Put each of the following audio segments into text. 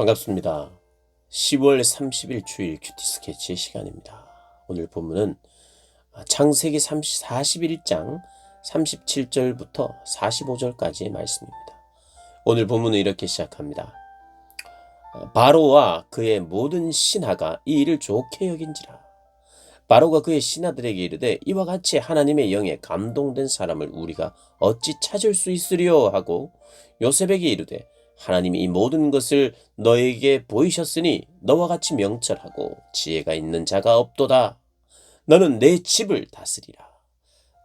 반갑습니다. 10월 30일 주일 큐티 스케치의 시간입니다. 오늘 본문은 창세기 41장 37절부터 45절까지의 말씀입니다. 오늘 본문은 이렇게 시작합니다. 바로와 그의 모든 신하가 이 일을 좋게 여긴지라. 바로가 그의 신하들에게 이르되 이와 같이 하나님의 영에 감동된 사람을 우리가 어찌 찾을 수 있으리요 하고 요셉에게 이르되 하나님이 이 모든 것을 너에게 보이셨으니 너와 같이 명철하고 지혜가 있는 자가 없도다. 너는 내 집을 다스리라.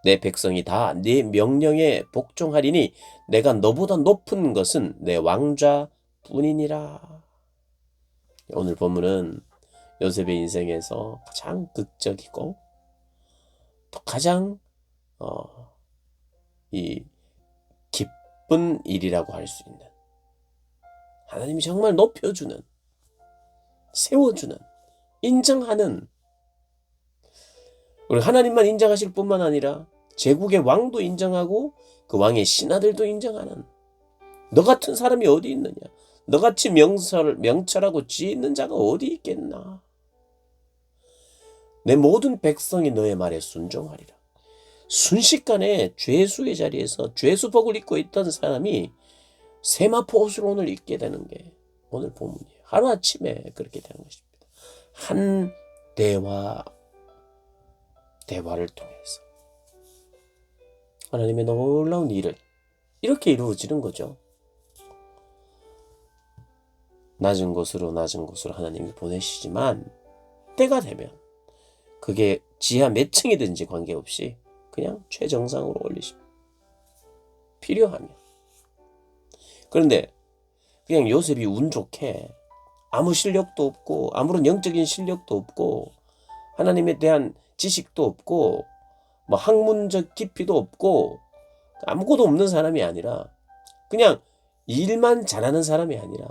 내 백성이 다 네 명령에 복종하리니 내가 너보다 높은 것은 내 왕좌뿐이니라. 오늘 본문은 요셉의 인생에서 가장 극적이고 또 가장 이 기쁜 일이라고 할 수 있는, 하나님이 정말 높여주는, 세워주는, 인정하는, 우리 하나님만 인정하실 뿐만 아니라 제국의 왕도 인정하고 그 왕의 신하들도 인정하는, 너 같은 사람이 어디 있느냐, 너같이 명철하고 지혜 있는 자가 어디 있겠나. 내 모든 백성이 너의 말에 순종하리라. 순식간에 죄수의 자리에서 죄수복을 입고 있던 사람이 세마포 옷을 오늘 입게 되는 게 오늘 본문이에요. 하루아침에 그렇게 되는 것입니다. 한 대화를 통해서 하나님의 놀라운 일을 이렇게 이루어지는 거죠. 낮은 곳으로 하나님이 보내시지만 때가 되면 그게 지하 몇 층이든지 관계없이 그냥 최정상으로 올리십니다. 필요하면. 그런데 그냥 요셉이 운 좋게 아무 실력도 없고 아무런 영적인 실력도 없고 하나님에 대한 지식도 없고 뭐 학문적 깊이도 없고 아무것도 없는 사람이 아니라 그냥 일만 잘하는 사람이 아니라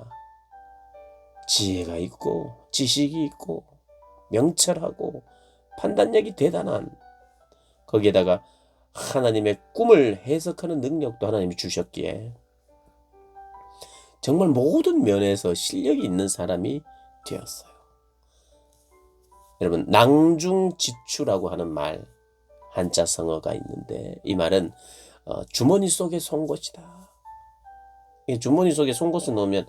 지혜가 있고 지식이 있고 명철하고 판단력이 대단한, 거기에다가 하나님의 꿈을 해석하는 능력도 하나님이 주셨기에 정말 모든 면에서 실력이 있는 사람이 되었어요. 여러분, 낭중지추라고 하는 말, 한자 성어가 있는데 이 말은 주머니 속에 송곳이다. 주머니 속에 송곳을 넣으면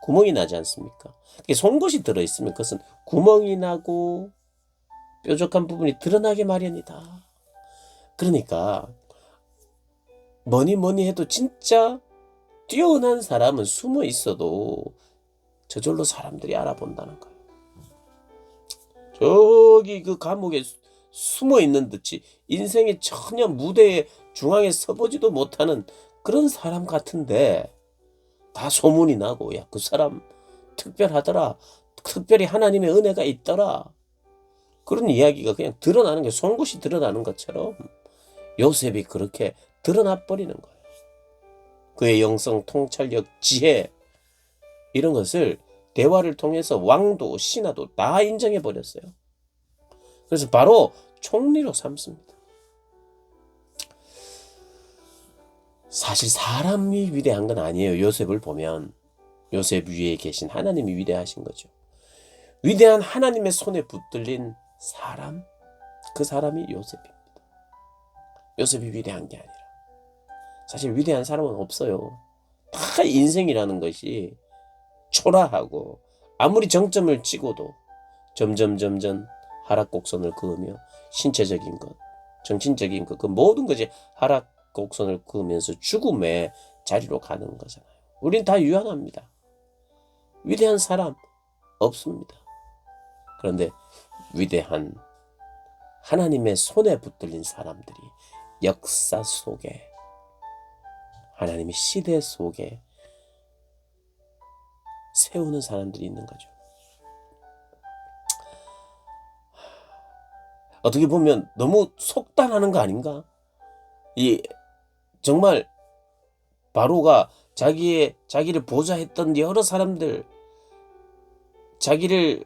구멍이 나지 않습니까? 송곳이 들어있으면 그것은 구멍이 나고 뾰족한 부분이 드러나게 마련이다. 그러니까 뭐니 해도 진짜 뛰어난 사람은 숨어 있어도 저절로 사람들이 알아본다는 거예요. 저기 그 감옥에 숨어 있는 듯이 인생의 전혀 무대의 중앙에 서보지도 못하는 그런 사람 같은데 다 소문이 나고, 야, 그 사람 특별하더라, 특별히 하나님의 은혜가 있더라, 그런 이야기가 그냥 드러나는 게 송곳이 드러나는 것처럼 요셉이 그렇게 드러나 버리는 거예요. 그의 영성, 통찰력, 지혜, 이런 것을 대화를 통해서 왕도 신하도 다 인정해 버렸어요. 그래서 바로 총리로 삼습니다. 사실 사람이 위대한 건 아니에요. 요셉을 보면 요셉 위에 계신 하나님이 위대하신 거죠. 위대한 하나님의 손에 붙들린 사람, 그 사람이 요셉입니다. 요셉이 위대한 게 아니라, 사실 위대한 사람은 없어요. 다 인생이라는 것이 초라하고 아무리 정점을 찍어도 점점 하락곡선을 그으며 신체적인 것, 정신적인 것, 그 모든 것이 하락곡선을 그으면서 죽음의 자리로 가는 거잖아요. 우린 다 유한합니다. 위대한 사람 없습니다. 그런데 위대한 하나님의 손에 붙들린 사람들이 역사 속에, 하나님의 시대 속에 세우는 사람들이 있는 거죠. 어떻게 보면 너무 속단하는 거 아닌가? 정말 바로가 자기를 보좌했던 여러 사람들, 자기를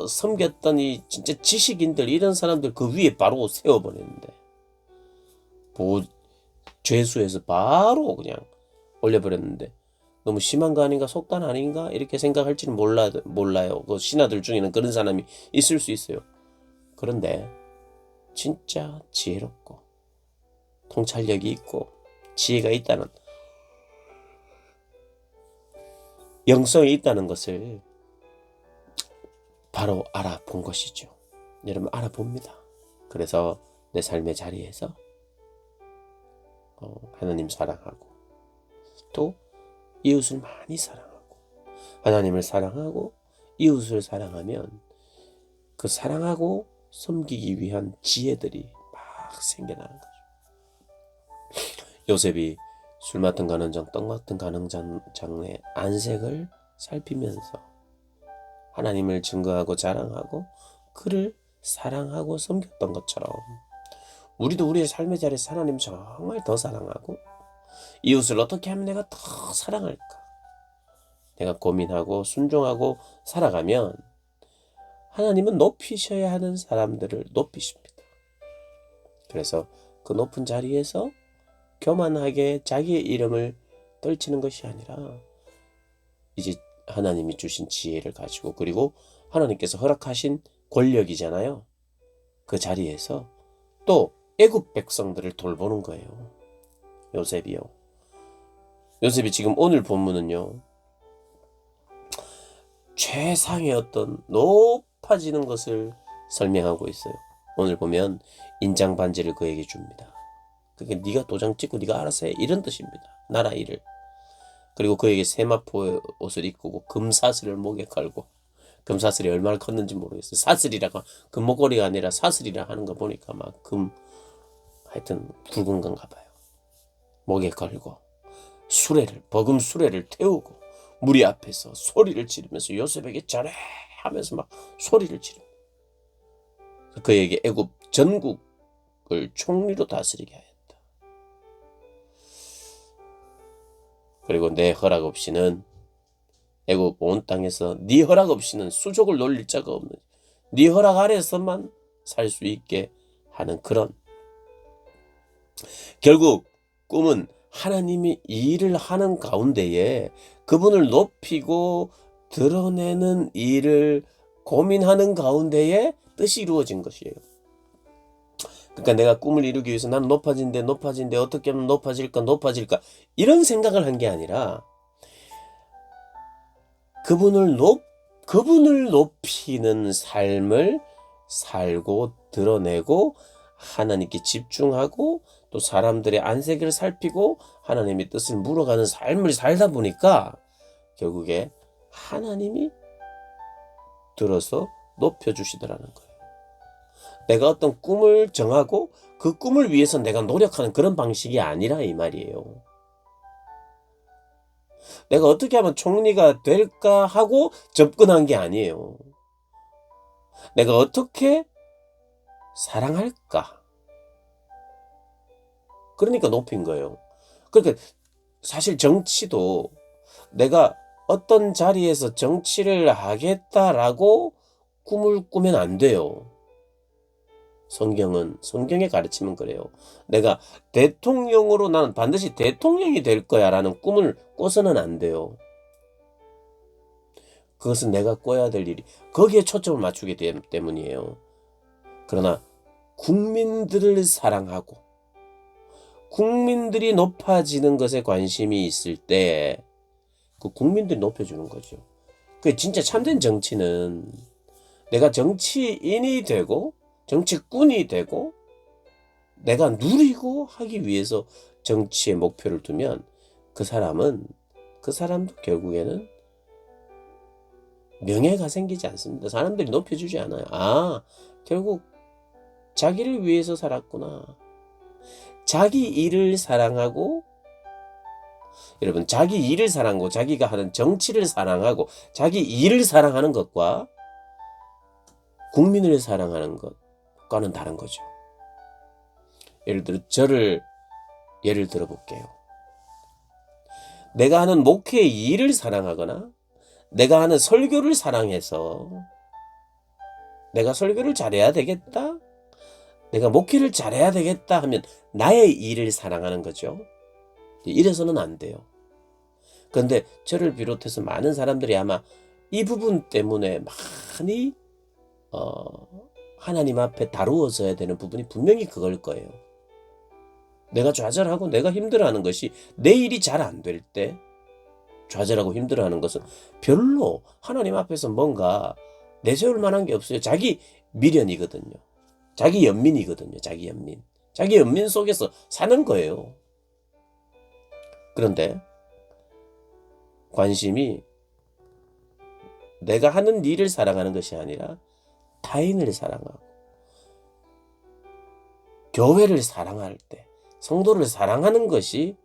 섬겼던 이 진짜 지식인들, 이런 사람들 그 위에 바로 세워버렸는데 죄수에서 바로 그냥 올려버렸는데 너무 심한 거 아닌가? 속단 아닌가? 이렇게 생각할지는 몰라요. 그 신하들 중에는 그런 사람이 있을 수 있어요. 그런데 진짜 지혜롭고 통찰력이 있고 지혜가 있다는, 영성이 있다는 것을 바로 알아본 것이죠. 여러분, 알아봅니다. 그래서 내 삶의 자리에서 하나님 사랑하고 또 이웃을 많이 사랑하고, 하나님을 사랑하고 이웃을 사랑하면 그 사랑하고 섬기기 위한 지혜들이 막 생겨나는 거죠. 요셉이 술 맡은 가늠장, 떡 맡은 가늠장의 안색을 살피면서 하나님을 증거하고 자랑하고 그를 사랑하고 섬겼던 것처럼, 우리도 우리의 삶의 자리에서 하나님 정말 더 사랑하고 이웃을 어떻게 하면 내가 더 사랑할까, 내가 고민하고 순종하고 살아가면 하나님은 높이셔야 하는 사람들을 높이십니다. 그래서 그 높은 자리에서 교만하게 자기의 이름을 떨치는 것이 아니라 이제 하나님이 주신 지혜를 가지고, 그리고 하나님께서 허락하신 권력이잖아요. 그 자리에서 또 애굽 백성들을 돌보는 거예요. 요셉이요. 요셉이 지금 오늘 본문은요, 최상의 어떤 높아지는 것을 설명하고 있어요. 오늘 보면 인장 반지를 그에게 줍니다. 그게 네가 도장 찍고 네가 알아서 해, 이런 뜻입니다. 나라 일을. 그리고 그에게 세마포의 옷을 입고 금사슬을 목에 걸고, 금사슬이 얼마나 컸는지 모르겠어요. 사슬이라가 금목걸이가 아니라 사슬이라 하는 거 보니까 막 하여튼 굵은 건가 봐요. 목에 걸고 수레를, 버금 수레를 태우고 무리 앞에서 소리를 지르면서 요셉에게 잘해 하면서 막 소리를 지릅니다. 그에게 애굽 전국을 총리로 다스리게 하였다. 그리고 내 허락 없이는 애굽 온 땅에서 네 허락 없이는 수족을 놀릴 자가 없는, 네 허락 아래서만 살 수 있게 하는 그런, 결국 꿈은 하나님이 일을 하는 가운데에 그분을 높이고 드러내는 일을 고민하는 가운데에 뜻이 이루어진 것이에요. 그러니까 내가 꿈을 이루기 위해서 나는 높아진대 어떻게 하면 높아질까 이런 생각을 한 게 아니라 그분을 높이는 삶을 살고 드러내고 하나님께 집중하고 또 사람들의 안색을 살피고 하나님의 뜻을 물어가는 삶을 살다 보니까 결국에 하나님이 들어서 높여주시더라는 거예요. 내가 어떤 꿈을 정하고 그 꿈을 위해서 내가 노력하는 그런 방식이 아니라 이 말이에요. 내가 어떻게 하면 총리가 될까 하고 접근한 게 아니에요. 내가 어떻게 사랑할까? 그러니까 높인 거예요. 그러니까 사실 정치도 내가 어떤 자리에서 정치를 하겠다라고 꿈을 꾸면 안 돼요. 성경의 가르침은 그래요. 내가 대통령으로 나는 반드시 대통령이 될 거야 라는 꿈을 꿔서는 안 돼요. 그것은 내가 꿔야 될 일이, 거기에 초점을 맞추기 때문이에요. 그러나 국민들을 사랑하고 국민들이 높아지는 것에 관심이 있을 때 그 국민들이 높여주는 거죠. 그 진짜 참된 정치는 내가 정치인이 되고 정치꾼이 되고 내가 누리고 하기 위해서 정치의 목표를 두면 그 사람도 결국에는 명예가 생기지 않습니다. 사람들이 높여주지 않아요. 결국 자기를 위해서 살았구나. 자기 일을 사랑하고, 여러분, 자기 일을 사랑하고 자기가 하는 정치를 사랑하고 자기 일을 사랑하는 것과 국민을 사랑하는 것과는 다른 거죠. 예를 들어 저를 예를 들어 볼게요. 내가 하는 목회의 일을 사랑하거나 내가 하는 설교를 사랑해서 내가 설교를 잘해야 되겠다, 내가 목회를 잘해야 되겠다 하면 나의 일을 사랑하는 거죠. 이래서는 안 돼요. 그런데 저를 비롯해서 많은 사람들이 아마 이 부분 때문에 많이 하나님 앞에 다루어져야 되는 부분이 분명히 그걸 거예요. 내가 좌절하고 내가 힘들어하는 것이 내 일이 잘 안 될 때 좌절하고 힘들어하는 것은 별로 하나님 앞에서 뭔가 내세울 만한 게 없어요. 자기 미련이거든요. 자기 연민이거든요. 자기 연민. 자기 연민 속에서 사는 거예요. 그런데 관심이 내가 하는 일을 사랑하는 것이 아니라 타인을 사랑하고 교회를 사랑할 때 성도를 사랑하는 것이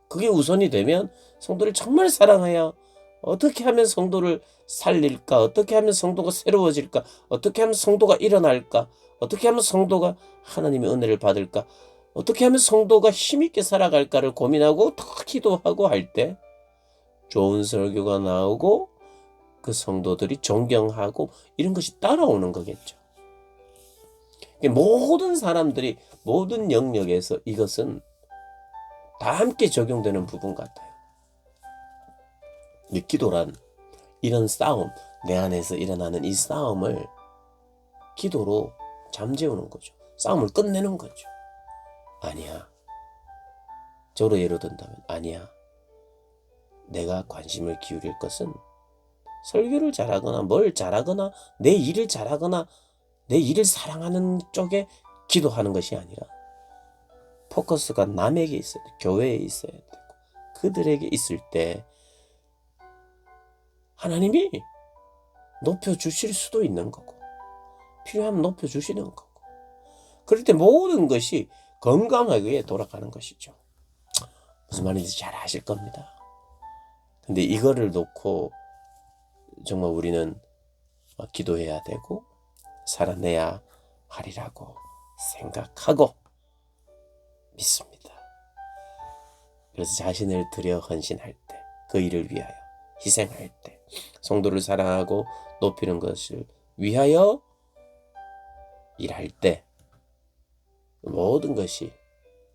그게 우선이 되면 성도를 정말 사랑해야 어떻게 하면 성도를 살릴까? 어떻게 하면 성도가 새로워질까? 어떻게 하면 성도가 일어날까? 어떻게 하면 성도가 하나님의 은혜를 받을까? 어떻게 하면 성도가 힘있게 살아갈까를 고민하고 더 기도하고 할 때 좋은 설교가 나오고 그 성도들이 존경하고 이런 것이 따라오는 거겠죠. 모든 사람들이 모든 영역에서 이것은 다 함께 적용되는 부분 같아요. 기도란 이런 싸움, 내 안에서 일어나는 이 싸움을 기도로 잠재우는 거죠. 싸움을 끝내는 거죠. 아니야. 저로 예로 든다면 아니야. 내가 관심을 기울일 것은 설교를 잘하거나 뭘 잘하거나 내 일을 잘하거나 내 일을 사랑하는 쪽에 기도하는 것이 아니라 포커스가 남에게 있어야 돼. 교회에 있어야 되고 그들에게 있을 때 하나님이 높여주실 수도 있는 거고 필요하면 높여주시는 거고 그럴 때 모든 것이 건강하게 돌아가는 것이죠. 무슨 말인지 잘 아실 겁니다. 근데 이거를 놓고 정말 우리는 기도해야 되고 살아내야 하리라고 생각하고 믿습니다. 그래서 자신을 들여 헌신할 때, 그 일을 위하여 희생할 때, 성도를 사랑하고 높이는 것을 위하여 일할 때 모든 것이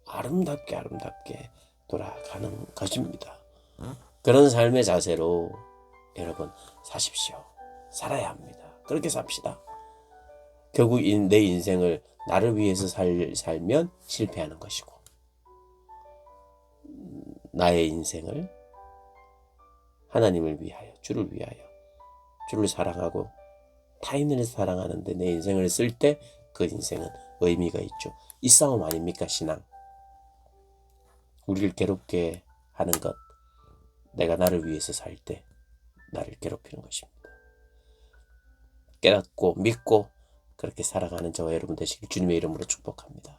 아름답게 돌아가는 것입니다. 그런 삶의 자세로 여러분 사십시오. 살아야 합니다. 그렇게 삽시다. 결국 내 인생을 나를 위해서 살면 실패하는 것이고 나의 인생을 하나님을 위하여 주를 위하여 주를 사랑하고 타인을 사랑하는데 내 인생을 쓸 때 그 인생은 의미가 있죠. 이 싸움 아닙니까? 신앙. 우리를 괴롭게 하는 것 내가 나를 위해서 살 때 나를 괴롭히는 것입니다. 깨닫고 믿고 그렇게 살아가는 저와 여러분 되시길 주님의 이름으로 축복합니다.